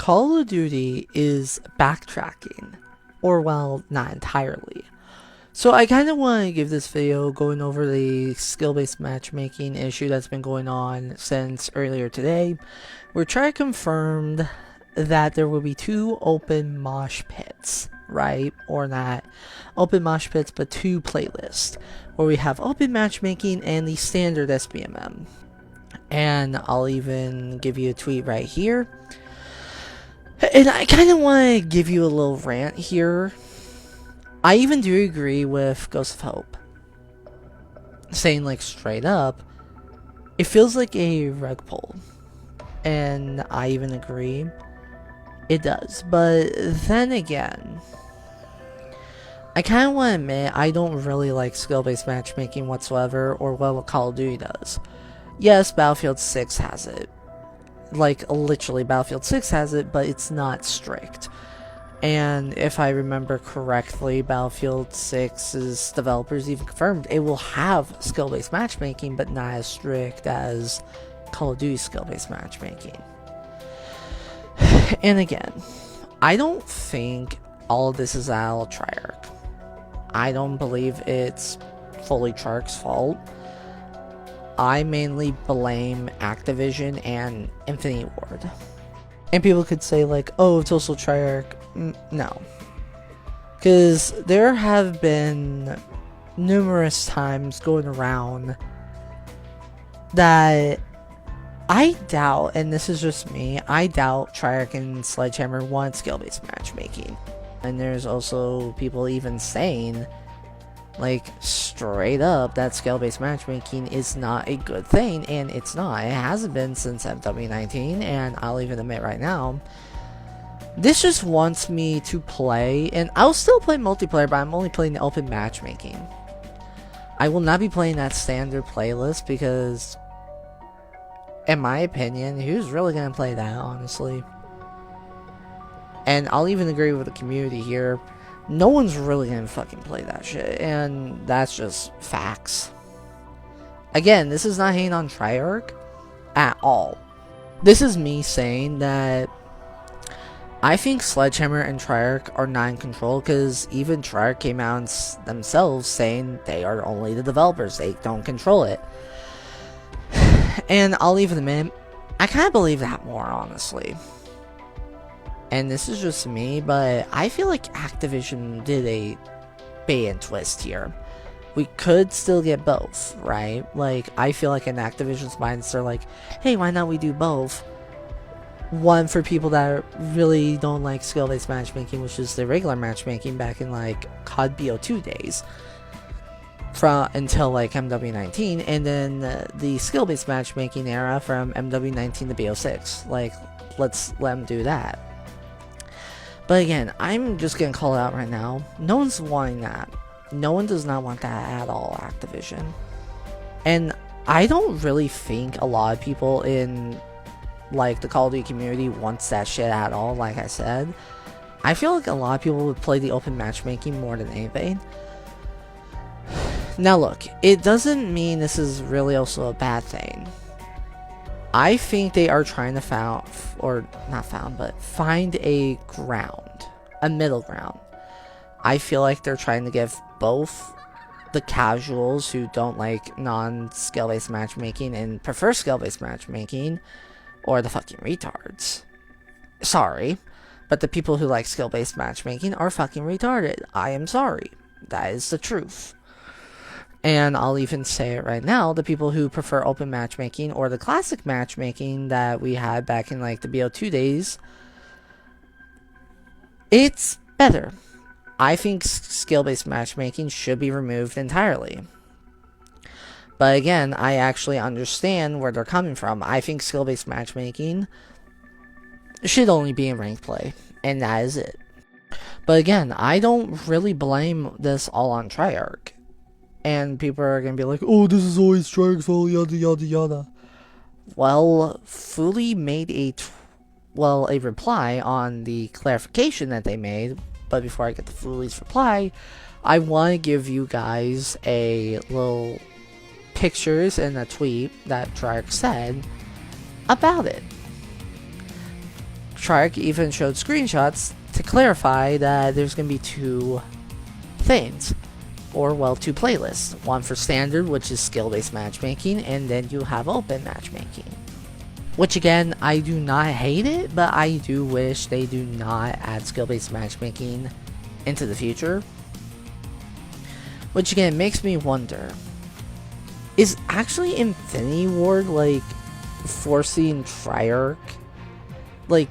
Call of Duty is backtracking, or well, not entirely. So I kind of want to give this video going over the skill-based matchmaking issue that's been going on since earlier today. We're trying to confirm that there will be 2 open mosh pits, right? Or not open mosh pits, but 2 playlists, where we have open matchmaking and the standard Sbmm. And I'll even give you a tweet right here. And I kind of want to give you a little rant here. I even do agree with Ghost of Hope, saying like straight up, it feels like a rug pull. And I even agree, it does. But then again, I kind of want to admit I don't really like skill-based matchmaking whatsoever, or what Call of Duty does. Yes, Battlefield 6 has it. Like, literally, Battlefield 6 has it, but it's not strict. And if I remember correctly, Battlefield 6's developers even confirmed it will have skill-based matchmaking, but not as strict as Call of Duty skill-based matchmaking. And again, I don't think all of this is all Treyarch. I don't believe it's fully Treyarch's fault. I mainly blame Activision and Infinity Ward. And people could say like, oh, it's also Treyarch. No. Because there have been numerous times going around that I doubt, and this is just me, I doubt Treyarch and Sledgehammer want skill-based matchmaking. And there's also people even saying, like, straight up, that skill-based matchmaking is not a good thing, and it's not. It hasn't been since MW19, and I'll even admit right now, this just wants me to play, and I'll still play multiplayer, but I'm only playing the open matchmaking. I will not be playing that standard playlist, because, in my opinion, who's really going to play that, honestly? And I'll even agree with the community here. No one's really gonna fucking play that shit, and that's just facts. Again, this is not hating on Treyarch at all. This is me saying that I think Sledgehammer and Treyarch are not in control, because even Treyarch came out themselves saying they are only the developers, they don't control it. And I'll even admit, I kind of believe that more, honestly. And this is just me, but I feel like Activision did a bait and twist here. We could still get both, right? Like, I feel like in Activision's minds, they're like, hey, why not we do both? One for people that really don't like skill-based matchmaking, which is the regular matchmaking back in, like, COD BO2 days. Until, like, MW19. And then the skill-based matchmaking era from MW19 to BO6. Like, let's let them do that. But again, I'm just gonna call it out right now. No one's wanting that. No one does not want that at all, Activision. And I don't really think a lot of people in, like, the Call of Duty community wants that shit at all, like I said. I feel like a lot of people would play the open matchmaking more than anything. Now look, it doesn't mean this is really also a bad thing. I think they are trying to find a ground, a middle ground. I feel like they're trying to give both the casuals who don't like non-skill-based matchmaking and prefer skill-based matchmaking, or the fucking retards. Sorry, but the people who like skill-based matchmaking are fucking retarded. I am sorry. That is the truth. And I'll even say it right now, the people who prefer open matchmaking or the classic matchmaking that we had back in like the BO2 days, it's better. I think skill-based matchmaking should be removed entirely. But again, I actually understand where they're coming from. I think skill-based matchmaking should only be in ranked play, and that is it. But again, I don't really blame this all on Treyarch. And people are going to be like, oh, this is always Treyarch's fault, yada yada yada. Well, Fully made a reply on the clarification that they made. But before I get to Fully's reply, I want to give you guys a little pictures and a tweet that Treyarch said about it. Treyarch even showed screenshots to clarify that there's going to be two things, or well, two playlists. One for standard, which is skill-based matchmaking, and then you have open matchmaking. Which again, I do not hate it, but I do wish they do not add skill-based matchmaking into the future. Which again makes me wonder, is actually Infinity Ward like forcing Treyarch? Like,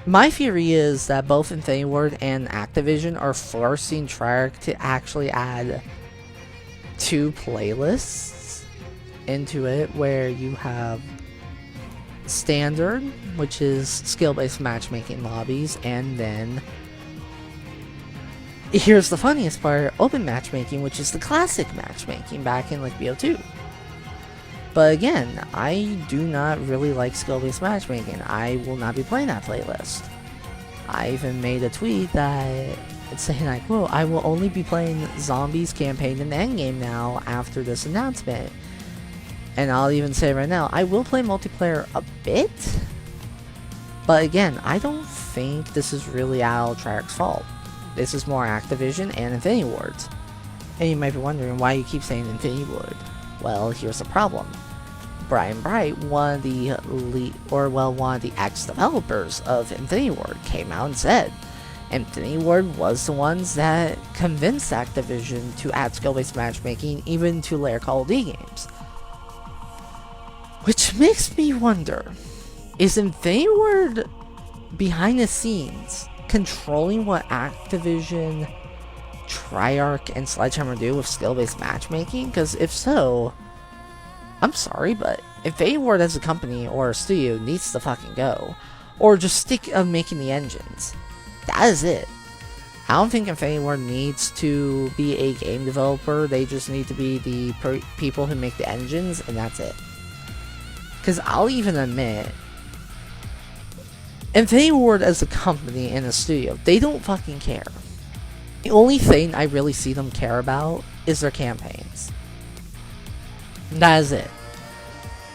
my theory is that both Infinity Ward and Activision are forcing Treyarch to actually add two playlists into it, where you have standard, which is skill-based matchmaking lobbies, and then here's the funniest part, open matchmaking, which is the classic matchmaking back in like BO2. But again, I do not really like skill-based matchmaking. I will not be playing that playlist. I even made a tweet that it's saying like, whoa, I will only be playing Zombies campaign in the endgame now after this announcement. And I'll even say right now, I will play multiplayer a bit. But again, I don't think this is really all Treyarch's fault. This is more Activision and Infinity Ward's. And you might be wondering why you keep saying Infinity Ward. Well, here's the problem. Brian Bright, one of the ex-developers of Infinity Ward, came out and said Infinity Ward was the ones that convinced Activision to add skill-based matchmaking even to later Call of Duty games. Which makes me wonder, is Infinity Ward behind the scenes controlling what Activision, Treyarch, and Sledgehammer do with skill-based matchmaking? Because if so, I'm sorry, but Infinity Ward as a company or a studio needs to fucking go. Or just stick of making the engines. That is it. I don't think Infinity Ward needs to be a game developer. They just need to be the people who make the engines, and that's it. Because I'll even admit, Infinity Ward as a company and a studio, they don't fucking care. The only thing I really see them care about is their campaigns. That is it.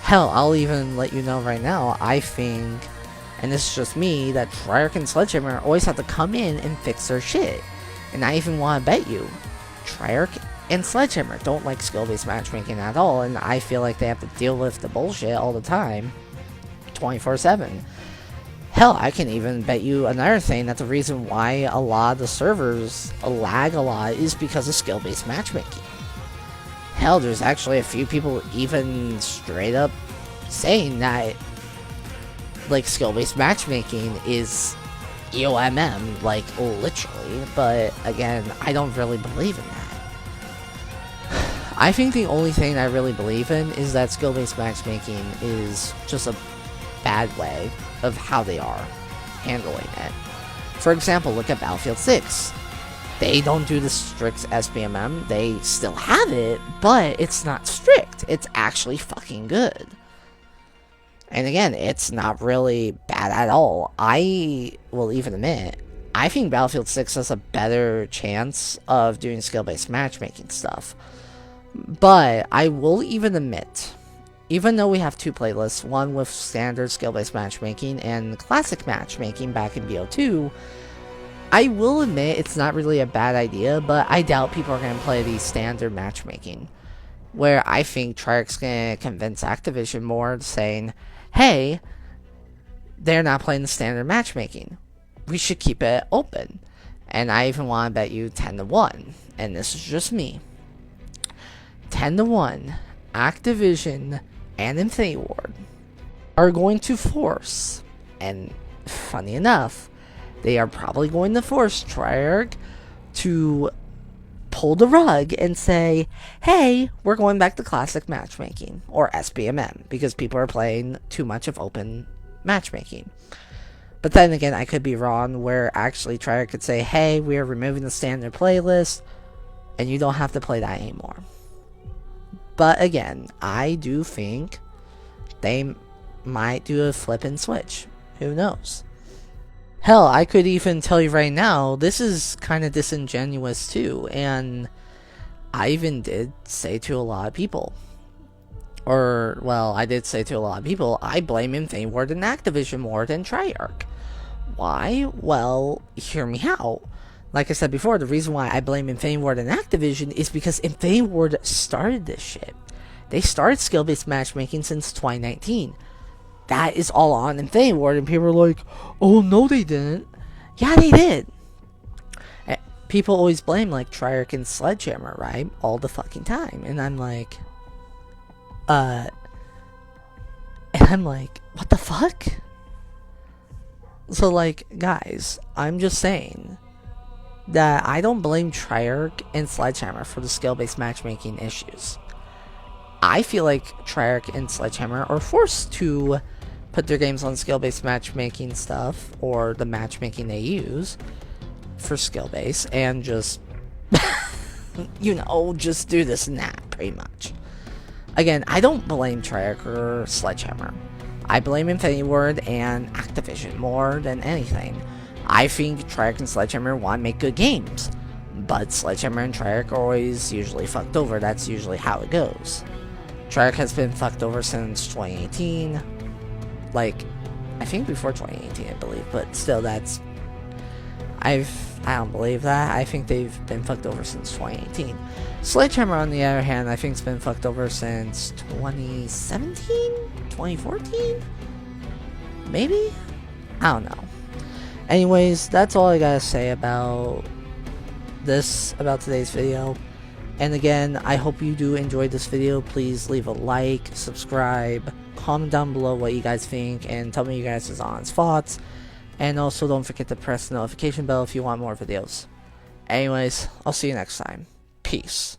Hell, I'll even let you know right now, I think, and this is just me, that Treyarch and Sledgehammer always have to come in and fix their shit. And I even want to bet you, Treyarch and Sledgehammer don't like skill-based matchmaking at all, and I feel like they have to deal with the bullshit all the time, 24/7. Hell, I can even bet you another thing, that the reason why a lot of the servers lag a lot is because of skill-based matchmaking. Hell, there's actually a few people even straight up saying that, like, skill-based matchmaking is EOMM, like, literally, but again, I don't really believe in that. I think the only thing I really believe in is that skill-based matchmaking is just a bad way of how they are handling it. For example, look at Battlefield 6. They don't do the strict SBMM. They still have it, but it's not strict. It's actually fucking good. And again, it's not really bad at all. I will even admit, I think Battlefield 6 has a better chance of doing skill-based matchmaking stuff. But I will even admit, even though we have two playlists, one with standard skill-based matchmaking and classic matchmaking back in BO2, I will admit it's not really a bad idea, but I doubt people are going to play the standard matchmaking. Where I think Treyarch's going to convince Activision more, saying, hey, they're not playing the standard matchmaking. We should keep it open. And I even want to bet you 10-1. And this is just me. 10-1. Activision and Infinity Ward are going to force, and funny enough, they are probably going to force Treyarch to pull the rug and say, hey, we're going back to classic matchmaking, or SBMM, because people are playing too much of open matchmaking. But then again, I could be wrong, where actually Treyarch could say, hey, we are removing the standard playlist, and you don't have to play that anymore. But again, I do think they might do a flip and switch. Who knows? Hell, I could even tell you right now, this is kind of disingenuous too, and I even did say to a lot of people, or, well, I did say to a lot of people, I blame Infinity Ward and Activision more than Treyarch. Why? Well, hear me out. Like I said before, the reason why I blame Infinity Ward and Activision is because Infinity Ward started this shit. They started skill-based matchmaking since 2019. That is all on Infinity Ward, and people are like, oh, no, they didn't. Yeah, they did. People always blame, like, Treyarch and Sledgehammer, right? All the fucking time. And I'm like, what the fuck? So, like, guys, I'm just saying that I don't blame Treyarch and Sledgehammer for the skill-based matchmaking issues. I feel like Treyarch and Sledgehammer are forced to put their games on skill-based matchmaking stuff, or the matchmaking they use for skill-based, and just, you know, just do this and that, pretty much. Again, I don't blame Treyarch or Sledgehammer. I blame Infinity Ward and Activision more than anything. I think Treyarch and Sledgehammer want to make good games, but Sledgehammer and Treyarch are always usually fucked over. That's usually how it goes. Treyarch has been fucked over since 2018. Like, I think before 2018, I believe, but still, that's... I don't believe that. I think they've been fucked over since 2018. Sledgehammer, on the other hand, I think has been fucked over since 2017? 2014? Maybe? I don't know. Anyways, that's all I gotta say about today's video. And again, I hope you do enjoy this video. Please leave a like, subscribe, comment down below what you guys think, and tell me you guys' honest thoughts. And also, don't forget to press the notification bell if you want more videos. Anyways, I'll see you next time. Peace.